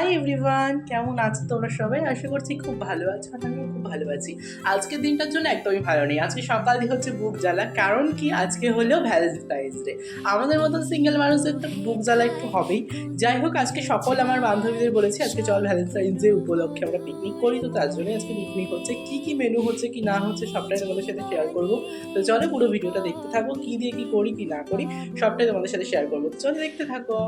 Hi everyone, কেমন আছো তোমরা সবাই? আশা করছি খুব ভালো আছো আর আমিও খুব ভালো আছি। আজকের দিনটার জন্য একদমই ভালো নেই। আজকে সকালে হচ্ছে বুক জ্বালা, কারণ কি আজকে হলো ভ্যালেন্টাইন্স ডে। আমাদের মতন সিঙ্গেল মানুষদের তো বুক জ্বালা একটু হবেই। যাই হোক, আজকে সকল আমার বান্ধবীদের বলেছি আজকে চল ভ্যালেন্টাইন্স ডে উপলক্ষে আমরা পিকনিক করি। তো তার জন্যই আজকে পিকনিক হচ্ছে। কি কি মেনু হচ্ছে কি না হচ্ছে সবটাই তোমাদের সাথে শেয়ার করবো। তো চলো পুরো ভিডিওটা দেখতে থাকো, কি দিয়ে কি করি কি না করি সবটাই তোমাদের সাথে শেয়ার করবো। তো চলো দেখতে থাকো।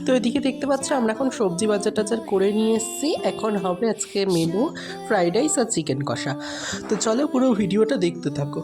তো এদিকে দেখতে পাচ্ছ আমরা এখন সবজি বাজার টাজার করে নিয়ে এসেছি। এখন হবে আজকে মেনু ফ্রাইড রাইস আর চিকেন কষা। তো চলো পুরো ভিডিওটা দেখতে থাকো।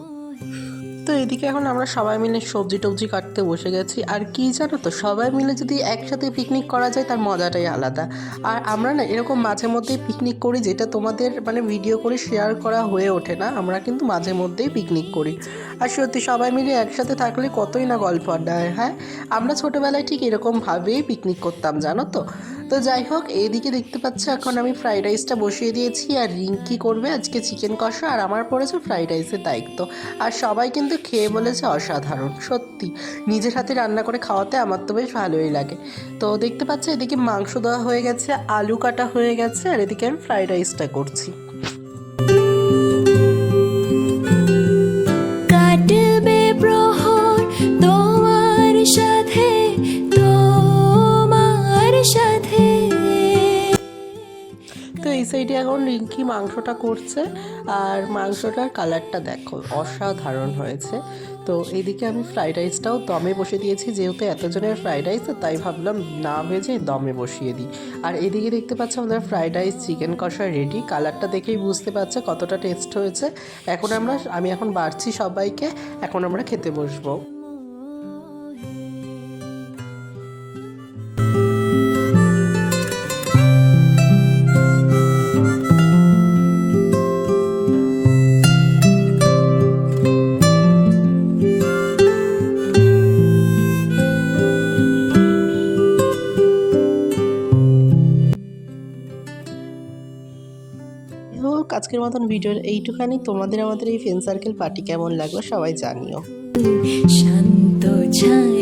তো এদিকে এখন আমরা সবাই মিলে সবজি টবজি কাটতে বসে গেছি। আর কি জানো তো, সবাই মিলে যদি একসাথে পিকনিক করা যায় তার মজাটাই আলাদা। আর আমরা না এরকম মাঝে মধ্যেই পিকনিক করি, যেটা তোমাদের ভিডিও করে শেয়ার করা হয়ে ওঠে না। আমরা কিন্তু মাঝে মধ্যেই পিকনিক করি। আর সত্যি সবাই মিলে একসাথে থাকলে কতই না গল্প আড্ডা হয়। হ্যাঁ, আমরা ছোটোবেলায় ঠিক এরকমভাবেই পিকনিক করতাম জানো তো। তো যাই হোক, এইদিকে দেখতে পাচ্ছ এখন আমি ফ্রাইড রাইসটা বসিয়ে দিয়েছি, আর রিঙ্কি করবে আজকে চিকেন কষা, আর আমার পড়েছে ফ্রাইড রাইসের দায়িত্ব। আর সবাই কিন্তু খেয়ে বলেছে অসাধারণ। সত্যি নিজের হাতে রান্না করে খাওয়াতে আমার তো বেশ ভালোই লাগে। তো দেখতে পাচ্ছ এদিকে মাংস দেওয়া হয়ে গেছে, আলু কাটা হয়ে গেছে, আর এদিকে আমি ফ্রাইড রাইসটা করছি। কাটবে প্রহর তোমার সাথে, তোমার সাথে। তো এই সাইডে এখন রিঙ্কি মাংসটা করছে, আর মাংসটার কালারটা দেখো অসাধারণ হয়েছে। তো এইদিকে আমি ফ্রাইড রাইসটাও দমে বসিয়ে দিয়েছি, যেহেতু এতজনের ফ্রাইড রাইস, তাই ভাবলাম না ভেজে দমে বসিয়ে দিই। আর এদিকে দেখতে পাচ্ছ আমাদের ফ্রাইড রাইস চিকেন কষা রেডি। কালারটা দেখেই বুঝতে পারছে কতটা টেস্ট হয়েছে। এখন আমি এখন বাড়ছি সবাইকে, এখন আমরা খেতে বসবো। আজকের মতন ভিডিওর এইটুখানি। তোমাদের আমাদের এই ফ্রেন্ড সার্কেল পার্টি কেমন লাগলো সবাই জানিও। শান্ত ছায়া